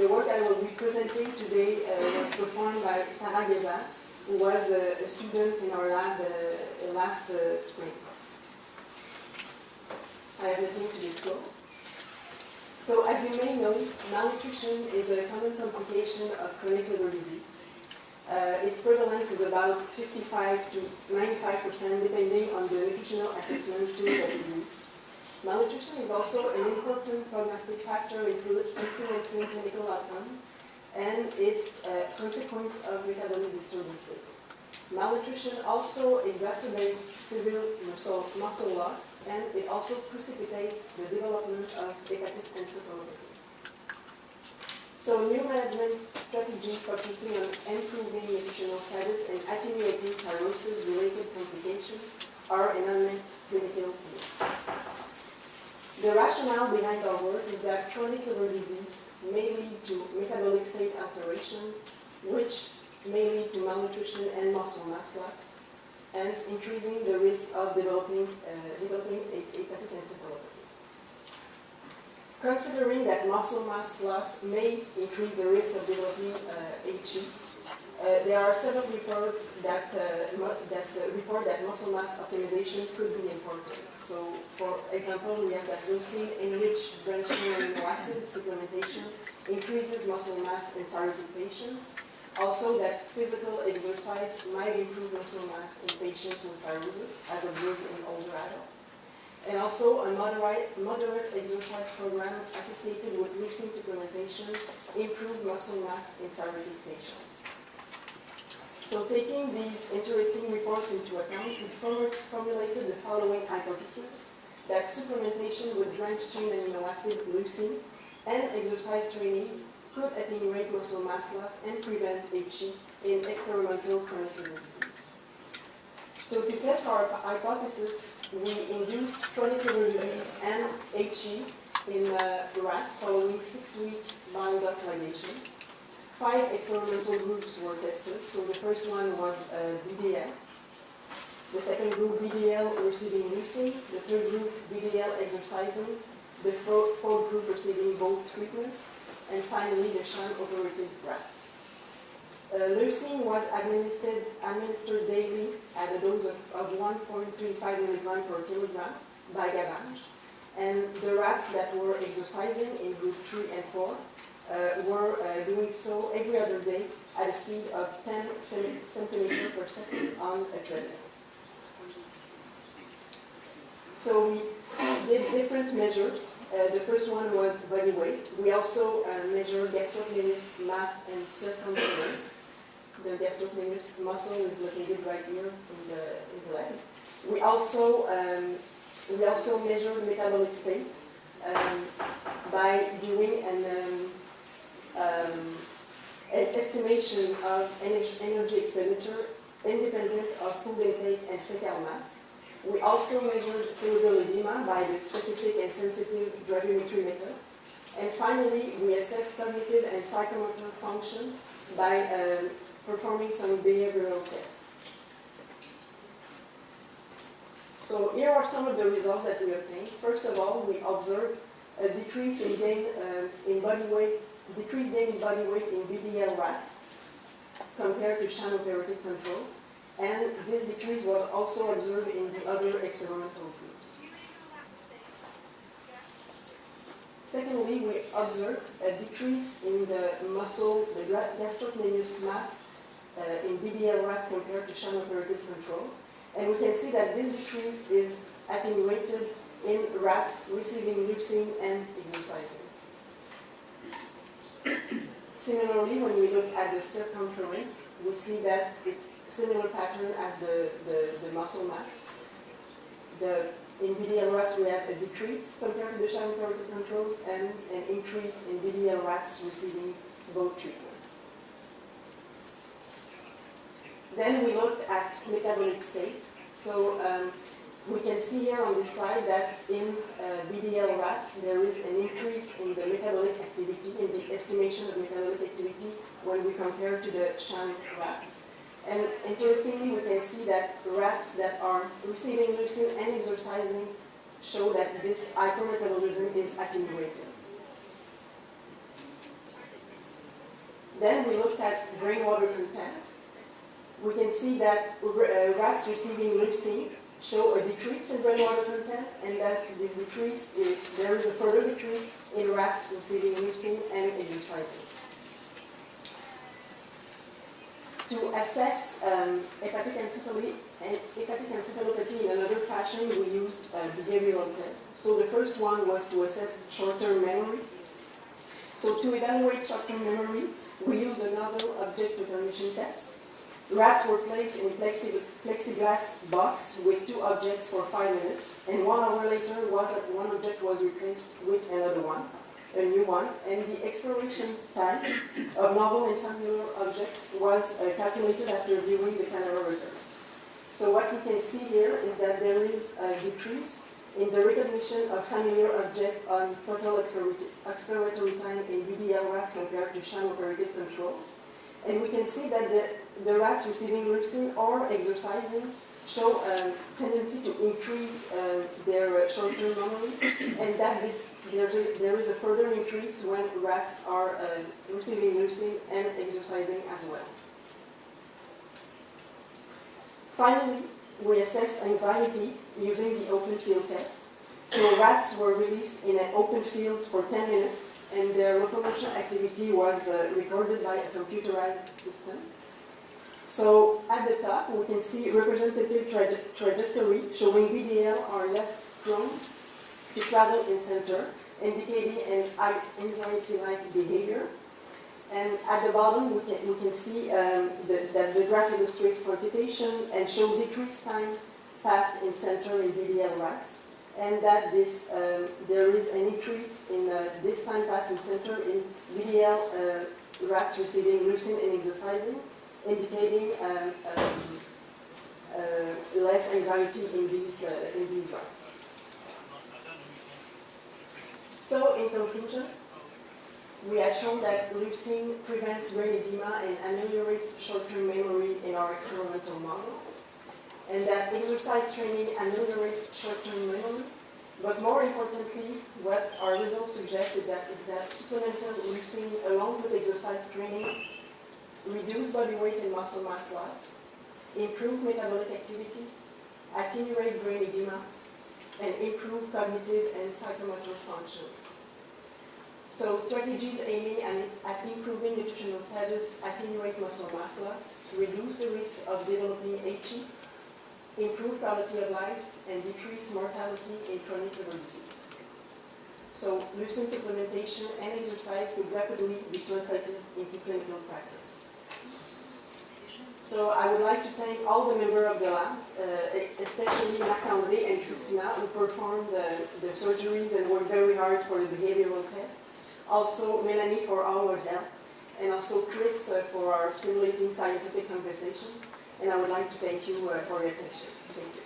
The work I will be presenting today was performed by Sarah Geza, who was a student in our lab last spring. I have nothing to disclose. So as you may know, malnutrition is a common complication of chronic liver disease. Its prevalence is about 55 to 95% depending on the nutritional assessment tool that we use. Malnutrition is also an important prognostic factor influencing clinical outcome, and it's a consequence of metabolic disturbances. Malnutrition also exacerbates severe muscle loss, and it also precipitates the development of hepatic encephalopathy. So new management strategies focusing on improving nutritional status and attenuating cirrhosis-related complications are an unmet clinical need. The rationale behind our work is that chronic liver disease may lead to metabolic state alteration, which may lead to malnutrition and muscle mass loss, hence increasing the risk of developing hepatic encephalopathy. Considering that muscle mass loss may increase the risk of developing HE, there are several reports that report that muscle mass optimization could be important. So, for example, we have that leucine-enriched branched-chain amino acid supplementation increases muscle mass in cirrhotic patients. Also, that physical exercise might improve muscle mass in patients with cirrhosis, as observed in older adults. And also, a moderate exercise program associated with leucine supplementation improved muscle mass in cirrhotic patients. So, taking these interesting reports into account, we formulated the following hypothesis: that supplementation with branched-chain amino acid leucine and exercise training could attenuate muscle mass loss and prevent HE in experimental chronic liver disease. So to test our hypothesis, we induced chronic liver disease and HE in rats following 6-week bile duct ligation. 5 experimental groups were tested. So the first one was BDL. The second group, BDL receiving leucine. The third group, BDL exercising. The fourth group receiving both treatments. And finally, the sham-operated rats. Leucine was administered daily at a dose of 1.35 milligram per kilogram by gavage. And the rats that were exercising in group 3 and 4 were doing so every other day at a speed of 10 centimeters per second on a treadmill. So we did different measures. The first one was body weight. We also measured gastrocnemius mass and circumference. The gastrocnemius muscle is located right here in the leg. We also measured metabolic state by doing an estimation of energy expenditure independent of food intake and fecal mass. We also measured cerebral edema by the specific and sensitive gravimetry method. And finally, we assessed cognitive and psychomotor functions by performing some behavioral tests. So here are some of the results that we obtained. First of all, we observed a decreased gain in body weight in BDL rats compared to sham-operated controls. And this decrease was also observed in the other experimental groups. Secondly, we observed a decrease in the gastrocnemius mass in BDL rats compared to sham-operated control. And we can see that this decrease is attenuated in rats receiving leucine and exercising. Similarly, when we look at the circumference, we see that it's a similar pattern as the muscle mass. In BDL rats, we have a decrease compared to the sham-operated controls and an increase in BDL rats receiving both treatments. Then we looked at metabolic state. So we can see here on this slide that in BDL rats, there is an increase in the metabolic activity, in the estimation of metabolic activity when we compare to the sham rats. And interestingly, we can see that rats that are receiving leucine and exercising show that this hypermetabolism is attenuated. Then we looked at rainwater content. We can see that rats receiving leucine show a decrease in rainwater content, and that this decrease, there is a further decrease in rats receiving leucine and exercising. To assess hepatic encephalopathy in another fashion, we used behavioral tests. So the first one was to assess short-term memory. So to evaluate short-term memory, we used a novel object recognition test. Rats were placed in a plexiglass box with 2 objects for 5 minutes, and 1 hour later, one object was replaced with another one, a new one, and the exploration time of novel and familiar objects was calculated after viewing the camera returns. So what we can see here is that there is a decrease in the recognition of familiar object on total exploratory time in BDL rats compared to sham operated control. And we can see that the rats receiving leucine or exercising show a tendency to increase their short-term memory, and that there is a further increase when rats are receiving leucine and exercising as well. Finally, we assessed anxiety using the open field test. So rats were released in an open field for 10 minutes, and their locomotion activity was recorded by a computerized system. So at the top, we can see representative trajectory showing BDL are less prone to travel in center, indicating an anxiety-like behavior. And at the bottom, we can see that the graph illustrates quantitation and show decreased time passed in center in BDL rats, and that there is an increase in this time passed in center in BDL rats receiving leucine and exercising, indicating less anxiety in these rats. So, in conclusion, we had shown that leucine prevents brain edema and ameliorates short-term memory in our experimental model, and that exercise training ameliorates short-term memory. But more importantly, what our results suggest is that supplemental leucine along with exercise training reduce body weight and muscle mass loss, improve metabolic activity, attenuate brain edema, and improve cognitive and psychomotor functions. So strategies aiming at improving nutritional status attenuate muscle mass loss, reduce the risk of developing HE, improve quality of life, and decrease mortality in chronic liver disease. So leucine supplementation and exercise could rapidly be translated into clinical practice. So I would like to thank all the members of the labs, especially Marc-André and Christina, who performed the surgeries and worked very hard for the behavioral tests. Also Melanie for all her help, and also Chris for our stimulating scientific conversations. And I would like to thank you for your attention. Thank you.